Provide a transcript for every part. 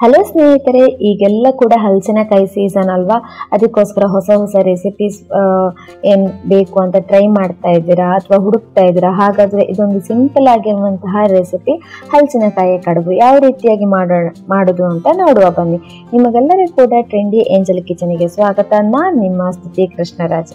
Hello ಸ್ನೇಹಿತರೆ, ಈಗೆಲ್ಲ ಕೂಡ ಹಲಸಿನಕಾಯಿ ಸೀಸನ್ ಅಲ್ವಾ. ಅದಕ್ಕೋಸ್ಕರ ಹೊಸ ಹೊಸ ರೆಸಿಪೀಸ್ ಏನು ಬೇಕು ಅಂತ ಟ್ರೈ ಮಾಡ್ತಾ ಇದ್ದೀರಾ ಅಥವಾ ಹುಡುಕ್ತಾ ಇದ್ದೀರಾ? ಹಾಗಾದರೆ ಇದೊಂದು ಸಿಂಪಲ್ ಆಗಿರುವಂತಹ ರೆಸಿಪಿ ಹಲಸಿನಕಾಯಿ ಕಡುಬು ಯಾವ ರೀತಿಯಾಗಿ ಮಾಡೋದು ಅಂತ ನೋಡುವ ಬನ್ನಿ. ನಿಮಗೆಲ್ಲರಿಗೂ ಕೂಡ ಟ್ರೆಂಡಿ ಏಂಜಲ್ ಕಿಚನಿಗೆ ಸ್ವಾಗತ. ನಾನು ನಿಮ್ಮ ಸ್ತುತಿ ಕೃಷ್ಣರಾಜ್.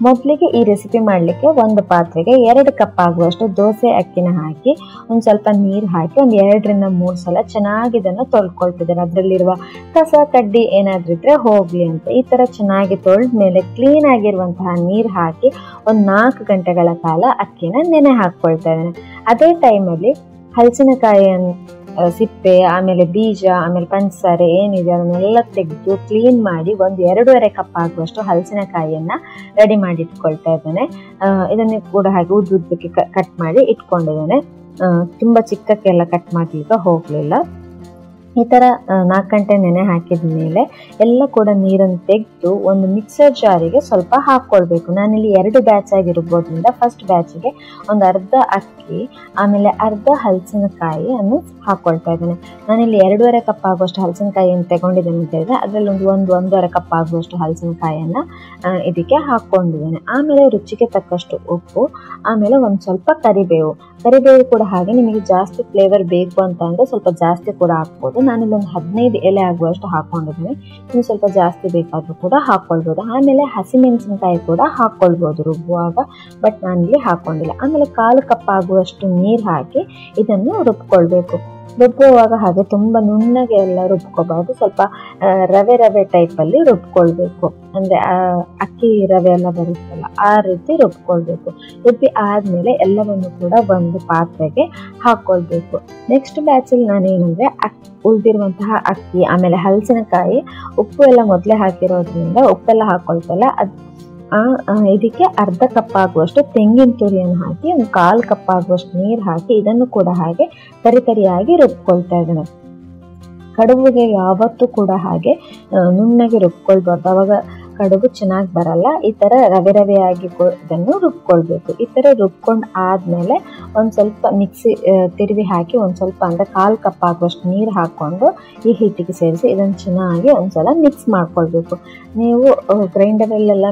ಮೊದಲಿಗೆ ಈ ರೆಸಿಪಿ ಮಾಡಲಿಕ್ಕೆ ಒಂದು ಪಾತ್ರೆಗೆ 2 ಕಪ್ ಆಗುವಷ್ಟು ದೋಸೆ ಅಕ್ಕಿನ ಹಾಕಿ ಒಂದು ಸ್ವಲ್ಪ ನೀರು ಹಾಕಿ ಒಂದು 2 ರಿಂದ 3 ಸಲ ಚೆನ್ನಾಗಿ ಇದನ್ನು ತೊಳ್ಕೊಳ್ತಿದ್ದಾರೆ. ಅದರಲ್ಲಿರುವ ಕಸ ಕಡ್ಡಿ ಏನಾದ್ರೂ ಇದ್ರೆ ಹೋಗ್ಲಿ ಅಂತ ಈ ತರ ಚೆನ್ನಾಗಿ ತೊಳೆದ ಮೇಲೆ ಕ್ಲೀನ್ ಆಗಿರುವಂತಹ ನೀರು ಹಾಕಿ ಒಂದು 4 ಗಂಟೆಗಳ ಕಾಲ ಅಕ್ಕಿನ ನೆನೆ ಹಾಕೊಳ್ತಾ ಇದ್ದೇನೆ. ಅದೇ ಟೈಮಲ್ಲಿ ಹಲಸಿನಕಾಯಿಯನ್ನು ಸಿಪ್ಪೆ, ಆಮೇಲೆ ಬೀಜ, ಆಮೇಲೆ ಪಂಚಸಾರೆ ಏನಿದೆ ಅದನ್ನೆಲ್ಲ ತೆಗೆದು ಕ್ಲೀನ್ ಮಾಡಿ ಒಂದು 2.5 ಕಪ್ ಆಗುವಷ್ಟು ಹಲಸಿನಕಾಯಿಯನ್ನ ರೆಡಿ ಮಾಡಿ ಇಟ್ಕೊಳ್ತಾ ಇದ್ದೇನೆ. ಇದನ್ನು ಕೂಡ ಹಾಗೆ ಉದ್ದಕ್ಕೆ ಕಟ್ ಮಾಡಿ ಇಟ್ಕೊಂಡಿದ್ದೇನೆ. ತುಂಬಾ ಚಿಕ್ಕಕ್ಕೆಲ್ಲ ಕಟ್ ಮಾಡ್ಲಿಕ್ಕೆ ಹೋಗ್ಲಿಲ್ಲ. ಈ ತರ 4 ಗಂಟೆ ನೆನೆ ಹಾಕಿದ ಮೇಲೆ ಎಲ್ಲ ಕೂಡ ನೀರನ್ನು ತೆಗೆದು ಒಂದು ಮಿಕ್ಸರ್ ಜಾರಿಗೆ ಸ್ವಲ್ಪ ಹಾಕೊಳ್ಬೇಕು. ನಾನಿಲ್ಲಿ 2 ಬ್ಯಾಚ್ ಆಗಿರ್ಬೋದ್ರಿಂದ ಫಸ್ಟ್ ಬ್ಯಾಚಿಗೆ ಒಂದು ಅರ್ಧ ಅಕ್ಕಿ ಆಮೇಲೆ ಅರ್ಧ ಹಲಸಿನಕಾಯಿ ಅನ್ನು ಹಾಕೊಳ್ತಾ ಇದ್ದೇನೆ. ನಾನಿಲ್ಲಿ 2.5 ಕಪ್ ಆಗುವಷ್ಟು ಹಲಸಿನಕಾಯಿಯನ್ನು ತಗೊಂಡಿದ್ದೇನೆ ಅಂತ ಹೇಳಿದ್ರೆ ಅದರಲ್ಲಿ ಒಂದು 1.5 ಕಪ್ ಆಗುವಷ್ಟು ಹಲಸಿನಕಾಯಿಯನ್ನ ಇದಕ್ಕೆ ಹಾಕೊಂಡಿದ್ದೇನೆ. ಆಮೇಲೆ ರುಚಿಗೆ ತಕ್ಕಷ್ಟು ಉಪ್ಪು, ಆಮೇಲೆ ಒಂದು ಸ್ವಲ್ಪ ಕರಿಬೇವು ಕೂಡ ಹಾಗೆ ನಿಮಗೆ ಜಾಸ್ತಿ ಫ್ಲೇವರ್ ಬೇಕು ಅಂತ ಅಂದ್ರೆ ಸ್ವಲ್ಪ ಜಾಸ್ತಿ ಕೂಡ ಹಾಕ್ಬೋದು. ನಾನಿಲ್ಲಿ ಒಂದು 15 ಎಲೆ ಆಗುವಷ್ಟು ಹಾಕೊಂಡಿದ್ದೇನೆ. ಇನ್ನು ಸ್ವಲ್ಪ ಜಾಸ್ತಿ ಬೇಕಾದ್ರೂ ಕೂಡ ಹಾಕೊಳ್ಬೋದು. ಆಮೇಲೆ ಹಸಿಮೆಣಸಿನಕಾಯಿ ಕೂಡ ಹಾಕೊಳ್ಬೋದು ರುಬ್ಬುವಾಗ, ಬಟ್ ನಾನಿಲ್ಲಿ ಹಾಕೊಂಡಿಲ್ಲ. ಆಮೇಲೆ 1/4 ಕಪ್ ಆಗುವಷ್ಟು ನೀರು ಹಾಕಿ ಇದನ್ನು ರುಬ್ಕೊಳ್ಬೇಕು. ರುಬ್ಬುವಾಗ ಹಾಗೆ ತುಂಬಾ ನುಣ್ಣಗೆ ಎಲ್ಲ ರುಬ್ಕೋಬಾರ್ದು, ಸ್ವಲ್ಪ ರವೆ ಟೈಪ್ ಅಲ್ಲಿ ರುಬ್ಕೊಳ್ಬೇಕು. ಅಂದ್ರೆ ಅಕ್ಕಿ ರವೆ ಎಲ್ಲ ಬರುತ್ತಲ್ಲ ಆ ರೀತಿ ರುಬ್ಕೊಳ್ಬೇಕು. ರುಬ್ಬಿ ಆದ್ಮೇಲೆ ಎಲ್ಲವನ್ನು ಕೂಡ ಒಂದು ಪಾತ್ರೆಗೆ ಹಾಕೊಳ್ಬೇಕು. ನೆಕ್ಸ್ಟ್ ಬ್ಯಾಚ್ ಅಲ್ಲಿ ನಾನೇನಂದ್ರೆ ಉಳಿದಿರುವಂತಹ ಅಕ್ಕಿ ಆಮೇಲೆ ಹಲಸಿನಕಾಯಿ ಉಪ್ಪು ಎಲ್ಲ ಮೊದಲೇ ಹಾಕಿರೋದ್ರಿಂದ ಉಪ್ಪೆಲ್ಲ ಹಾಕೊಳ್ತಲ್ಲ ಇದಕ್ಕೆ ಅರ್ಧ ಕಪ್ ಆಗುವಷ್ಟು ತೆಂಗಿನ ತುರಿಯನ್ನು ಹಾಕಿ ಒಂದು 1/4 ಕಪ್ ಆಗುವಷ್ಟು ನೀರು ಹಾಕಿ ಇದನ್ನು ಕೂಡ ಹಾಗೆ ತರಿಯಾಗಿ ರುಬ್ಕೊಳ್ತಾ ಇದ್ದೇನೆ. ಕಡುಬಿಗೆ ಯಾವತ್ತೂ ಕೂಡ ಹಾಗೆ ನುಣ್ಣಗೆ ರುಬ್ಕೊಳ್ಬಾರ್ದು, ಅವಾಗ ಕಡುಬು ಚೆನ್ನಾಗಿ ಬರಲ್ಲ. ಈ ತರ ರವೆಯಾಗಿ ಇದನ್ನು ರುಬ್ಕೊಳ್ಬೇಕು. ಈ ತರ ರುಬ್ಕೊಂಡು ಆದ್ಮೇಲೆ ಒಂದ್ ಸ್ವಲ್ಪ ಮಿಕ್ಸಿ ತಿರುವಿ ಹಾಕಿ ಒಂದ್ ಸ್ವಲ್ಪ ಅಂದ್ರೆ 1/4 ಕಪ್ ಆಗುವಷ್ಟು ನೀರು ಹಾಕೊಂಡು ಈ ಹಿಟ್ಟಿಗೆ ಸೇರಿಸಿ ಇದನ್ನು ಚೆನ್ನಾಗಿ ಒಂದ್ಸಲ ಮಿಕ್ಸ್ ಮಾಡ್ಕೊಳ್ಬೇಕು. ನೀವು ಗ್ರೈಂಡರಲ್ಲೆಲ್ಲ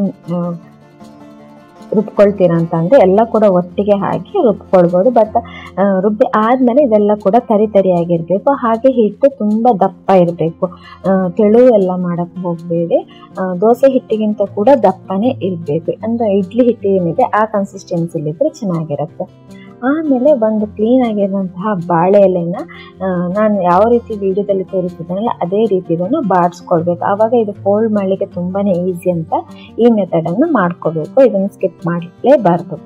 ರುಬ್ಕೊಳ್ತೀರಾ ಅಂತಂದ್ರೆ ಎಲ್ಲ ಕೂಡ ಒಟ್ಟಿಗೆ ಹಾಕಿ ರುಬ್ಕೊಳ್ಬೋದು. ಬಟ್ ರುಬ್ಬಿ ಆದ್ಮೇಲೆ ಇದೆಲ್ಲ ಕೂಡ ತರಿಯಾಗಿರ್ಬೇಕು. ಹಾಗೆ ಹಿಟ್ಟು ತುಂಬಾ ದಪ್ಪ ಇರಬೇಕು, ತೆಳು ಎಲ್ಲ ಮಾಡಕ್ ಹೋಗ್ಬೇಡಿ. ದೋಸೆ ಹಿಟ್ಟಿಗಿಂತ ಕೂಡ ದಪ್ಪನೇ ಇರ್ಬೇಕು. ಅಂದ್ರೆ ಇಡ್ಲಿ ಹಿಟ್ಟು ಏನಿದೆ ಆ ಕನ್ಸಿಸ್ಟೆನ್ಸಿಲಿ ಇದ್ರೆ ಚೆನ್ನಾಗಿರುತ್ತೆ. ಆಮೇಲೆ ಒಂದು ಕ್ಲೀನ್ ಆಗಿರುವಂತಹ ಬಾಳೆ ಎಲೆನ ನಾನು ಯಾವ ರೀತಿ ವಿಡಿಯೋದಲ್ಲಿ ತೋರಿಸಿದ್ದೇನಲ್ಲ ಅದೇ ರೀತಿ ಇದನ್ನು ಬಾಡಿಸ್ಕೊಳ್ಬೇಕು. ಆವಾಗ ಇದು ಫೋಲ್ಡ್ ಮಾಡಲಿಕ್ಕೆ ತುಂಬಾನೇ ಈಸಿ ಅಂತ ಈ ಮೆಥಡ್ ಅನ್ನು ಮಾಡ್ಕೋಬೇಕು. ಇದನ್ನು ಸ್ಕಿಪ್ ಮಾಡಲೇಬಾರ್ದು.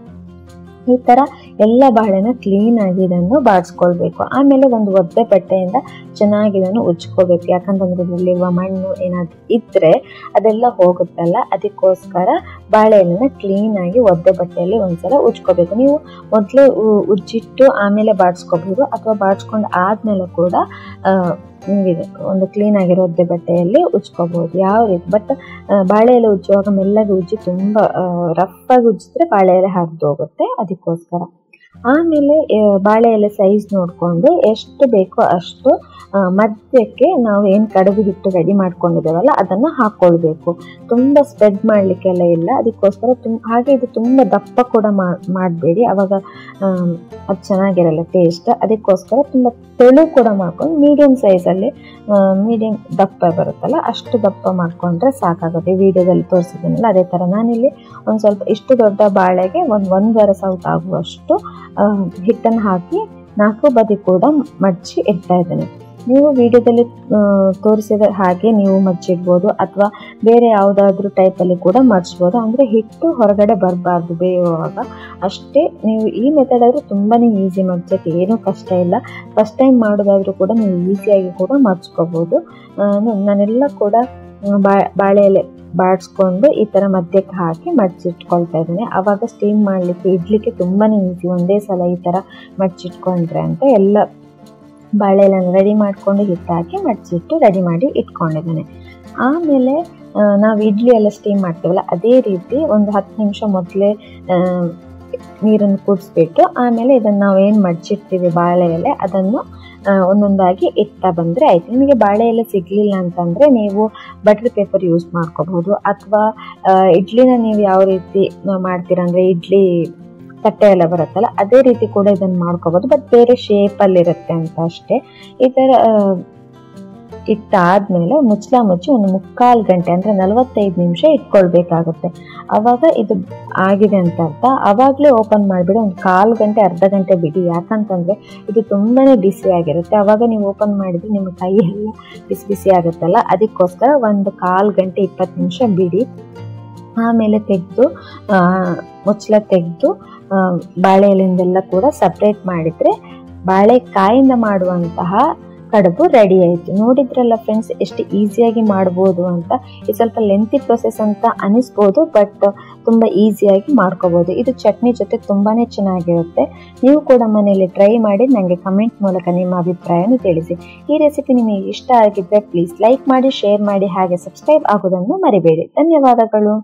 ಈ ತರ ಎಲ್ಲ ಬಾಳೆನ ಕ್ಲೀನ್ ಆಗಿ ಇದನ್ನು ಬಾಡಿಸ್ಕೊಳ್ಬೇಕು. ಆಮೇಲೆ ಒಂದು ಒದ್ದೆ ಬಟ್ಟೆಯಿಂದ ಚೆನ್ನಾಗಿ ಇದನ್ನು ಉಜ್ಕೋಬೇಕು. ಯಾಕಂತಂದ್ರೆ ಇದರಲ್ಲಿರುವ ಮಣ್ಣು ಏನಾದ್ರು ಇದ್ರೆ ಅದೆಲ್ಲ ಹೋಗುತ್ತಲ್ಲ, ಅದಕ್ಕೋಸ್ಕರ ಬಾಳೆಎಲೆನ ಕ್ಲೀನ್ ಆಗಿ ಒದ್ದೆ ಬಟ್ಟೆಯಲ್ಲಿ ಒಂದ್ಸಲ ಉಜ್ಕೋಬೇಕು. ನೀವು ಮೊದಲೇ ಉಜ್ಜಿಟ್ಟು ಆಮೇಲೆ ಬಾಡಿಸ್ಕೋಬಹುದು, ಅಥವಾ ಬಾಡಿಸ್ಕೊಂಡು ಆದ್ಮೇಲೆ ಕೂಡ ನೀವಿದೆ ಒಂದು ಕ್ಲೀನ್ ಆಗಿರೋ ಒದ್ದೆ ಬಟ್ಟೆಯಲ್ಲಿ ಉಜ್ಕೋಬಹುದು, ಯಾವ ರೀತಿ. ಬಟ್ ಬಾಳೆ ಎಲೆ ಉಜ್ಜುವಾಗ ಮೆಲ್ಲಗೆ ಉಜ್ಜಿ ತುಂಬಾ ರಫ್ ಆಗಿ ಉಜ್ಜಿದ್ರೆ ಬಾಳೆ ಎಲೆ ಹರಿದು ಹೋಗುತ್ತೆ, ಅದಕ್ಕೋಸ್ಕರ. ಆಮೇಲೆ ಬಾಳೆ ಎಲೆ ಸೈಜ್ ನೋಡ್ಕೊಂಡು ಎಷ್ಟು ಬೇಕೋ ಅಷ್ಟು ಮಧ್ಯಕ್ಕೆ ನಾವು ಏನು ಕಡುಬು ಹಿಟ್ಟು ರೆಡಿ ಮಾಡ್ಕೊಂಡಿದ್ದೇವಲ್ಲ ಅದನ್ನು ಹಾಕೊಳ್ಬೇಕು. ತುಂಬಾ ಸ್ಪ್ರೆಡ್ ಮಾಡ್ಲಿಕ್ಕೆಲ್ಲ ಇಲ್ಲ, ಅದಕ್ಕೋಸ್ಕರ ಹಾಗೆ ಇದು ತುಂಬಾ ದಪ್ಪ ಕೂಡ ಮಾಡಬೇಡಿ, ಅವಾಗ ಅದು ಚೆನ್ನಾಗಿರಲ್ಲ ಟೇಸ್ಟ್. ಅದಕ್ಕೋಸ್ಕರ ತುಂಬಾ ತೆಳು ಕೂಡ ಮಾಡ್ಕೊಂಡು ಮೀಡಿಯಂ ಸೈಜಲ್ಲಿ ಮೀಡಿಯಂ ದಪ್ಪ ಬರುತ್ತಲ್ಲ ಅಷ್ಟು ದಪ್ಪ ಮಾಡ್ಕೊಂಡ್ರೆ ಸಾಕಾಗುತ್ತೆ. ವಿಡಿಯೋದಲ್ಲಿ ತೋರಿಸಿದ್ದೀನಲ್ಲ ಅದೇ ತರ ನಾನಿಲ್ಲಿ ಒಂದು ಸ್ವಲ್ಪ ಇಷ್ಟು ದೊಡ್ಡ ಬಾಳೆಗೆ 1.5 ಸೌಟ್ ಆಗುವಷ್ಟು ಹಿಟ್ಟನ್ನು ಹಾಕಿ 4 ಬದಿ ಕೂಡ ಮಡ್ಚಿ ಇಡ್ತಾ ಇದ್ದೇನೆ. ನೀವು ವಿಡಿಯೋದಲ್ಲಿ ತೋರಿಸಿದ ಹಾಗೆ ನೀವು ಮಡ್ಚಿಡ್ಬೋದು, ಅಥವಾ ಬೇರೆ ಯಾವುದಾದ್ರೂ ಟೈಪಲ್ಲಿ ಕೂಡ ಮಡ್ಚ್ಬೋದು. ಅಂದರೆ ಹಿಟ್ಟು ಹೊರಗಡೆ ಬರಬಾರ್ದು ಬೇಯುವಾಗ ಅಷ್ಟೇ. ನೀವು ಈ ಮೆಥಡ್ ಆದರೂ ತುಂಬಾನೇ ಈಸಿ, ಮಡ್ಚಕ್ಕೆ ಏನೂ ಕಷ್ಟ ಇಲ್ಲ. ಫಸ್ಟ್ ಟೈಮ್ ಮಾಡೋದಾದ್ರೂ ಕೂಡ ನೀವು ಈಸಿಯಾಗಿ ಕೂಡ ಮಡ್ಚ್ಕೋಬೋದು. ನಾನೆಲ್ಲ ಕೂಡ ಬಾಳೆ ಎಲೆ ಬಾಡಿಸ್ಕೊಂಡು ಈ ತರ ಮಧ್ಯಕ್ಕೆ ಹಾಕಿ ಮಡ್ಚಿಟ್ಕೊಳ್ತಾ ಇದ್ದೇನೆ. ಆವಾಗ ಸ್ಟೀಮ್ ಮಾಡಲಿಕ್ಕೆ ಇಡ್ಲಿಕ್ಕೆ ತುಂಬಾನೇ ಈಸಿ. ಒಂದೇ ಸಲ ಈ ತರ ಮಡ್ಚಿಟ್ಕೊಂಡ್ರೆ ಅಂತ ಎಲ್ಲ ಬಾಳೆ ಎಲೆನ ರೆಡಿ ಮಾಡ್ಕೊಂಡು ಹಿಟ್ಟು ಹಾಕಿ ಮಡ್ಚಿಟ್ಟು ರೆಡಿ ಮಾಡಿ ಇಟ್ಕೊಂಡಿದ್ದೇನೆ. ಆಮೇಲೆ ನಾವು ಇಡ್ಲಿ ಎಲ್ಲ ಸ್ಟೀಮ್ ಮಾಡ್ತೀವಲ್ಲ ಅದೇ ರೀತಿ ಒಂದು 10 ನಿಮಿಷ ಮೊದಲೇ ನೀರನ್ನು ಕುದಿಸ್ಬಿಟ್ಟು ಆಮೇಲೆ ಇದನ್ನು ನಾವು ಏನು ಮಡ್ಚಿರ್ತೀವಿ ಬಾಳೆ ಎಲೆ ಅದನ್ನು ಒಂದೊಂದಾಗಿ ಇಡ್ತಾ ಬಂದರೆ ಆಯ್ತು. ನಿಮಗೆ ಬಾಳೆ ಎಲೆ ಸಿಗಲಿಲ್ಲ ಅಂತಂದರೆ ನೀವು ಬಟರ್ ಪೇಪರ್ ಯೂಸ್ ಮಾಡ್ಕೋಬಹುದು, ಅಥವಾ ಇಡ್ಲಿನ ನೀವು ಯಾವ ರೀತಿ ಮಾಡ್ತೀರಾ ಅಂದರೆ ಇಡ್ಲಿ ತಟ್ಟೆ ಎಲ್ಲ ಬರುತ್ತಲ್ಲ ಅದೇ ರೀತಿ ಕೂಡ ಇದನ್ನು ಮಾಡ್ಕೋಬಹುದು, ಬಟ್ ಬೇರೆ ಶೇಪಲ್ಲಿರುತ್ತೆ ಅಂತ ಅಷ್ಟೇ. ಈ ಥರ ಇಟ್ಟಾದ್ಮೇಲೆ ಮುಚ್ಚಿ ಒಂದು 3/4 ಗಂಟೆ ಅಂದರೆ 45 ನಿಮಿಷ ಇಟ್ಕೊಳ್ಬೇಕಾಗುತ್ತೆ. ಆವಾಗ ಇದು ಆಗಿದೆ ಅಂತ ಅರ್ಥ. ಆವಾಗಲೇ ಓಪನ್ ಮಾಡಿಬಿಡಿ, ಒಂದು 1/4 ಗಂಟೆ ಅರ್ಧ ಗಂಟೆ ಬಿಡಿ. ಯಾಕಂತಂದರೆ ಇದು ತುಂಬಾ ಬಿಸಿಯಾಗಿರುತ್ತೆ. ಆವಾಗ ನೀವು ಓಪನ್ ಮಾಡಿದ್ರೆ ನಿಮ್ಮ ಕೈ ಎಲ್ಲ ಬಿಸಿ ಆಗುತ್ತಲ್ಲ, ಅದಕ್ಕೋಸ್ಕರ ಒಂದು 1/4 ಗಂಟೆ 20 ನಿಮಿಷ ಬಿಡಿ. ಆಮೇಲೆ ತೆಗೆದು ಮುಚ್ಚಳ ತೆಗೆದು ಬಾಳೆ ಎಲೆಯಿಂದೆಲ್ಲ ಕೂಡ ಸಪ್ರೇಟ್ ಮಾಡಿದರೆ ಬಾಳೆಕಾಯಿಂದ ಮಾಡುವಂತಹ ಕಡುಬು ರೆಡಿ ಆಯಿತು. ನೋಡಿದ್ರಲ್ಲ ಫ್ರೆಂಡ್ಸ್, ಎಷ್ಟು ಈಸಿಯಾಗಿ ಮಾಡ್ಬೋದು ಅಂತ. ಇದು ಸ್ವಲ್ಪ ಲೆಂತಿ ಪ್ರೊಸೆಸ್ ಅಂತ ಅನಿಸ್ಬೋದು, ಬಟ್ ತುಂಬ ಈಸಿಯಾಗಿ ಮಾಡ್ಕೋಬೋದು. ಇದು ಚಟ್ನಿ ಜೊತೆ ತುಂಬಾ ಚೆನ್ನಾಗಿರುತ್ತೆ. ನೀವು ಕೂಡ ಮನೆಯಲ್ಲಿ ಟ್ರೈ ಮಾಡಿ ನನಗೆ ಕಮೆಂಟ್ ಮೂಲಕ ನಿಮ್ಮ ಅಭಿಪ್ರಾಯವನ್ನು ತಿಳಿಸಿ. ಈ ರೆಸಿಪಿ ನಿಮಗೆ ಇಷ್ಟ ಆಗಿದ್ದರೆ ಪ್ಲೀಸ್ ಲೈಕ್ ಮಾಡಿ, ಶೇರ್ ಮಾಡಿ, ಹಾಗೆ ಸಬ್ಸ್ಕ್ರೈಬ್ ಆಗೋದನ್ನು ಮರಿಬೇಡಿ. ಧನ್ಯವಾದಗಳು.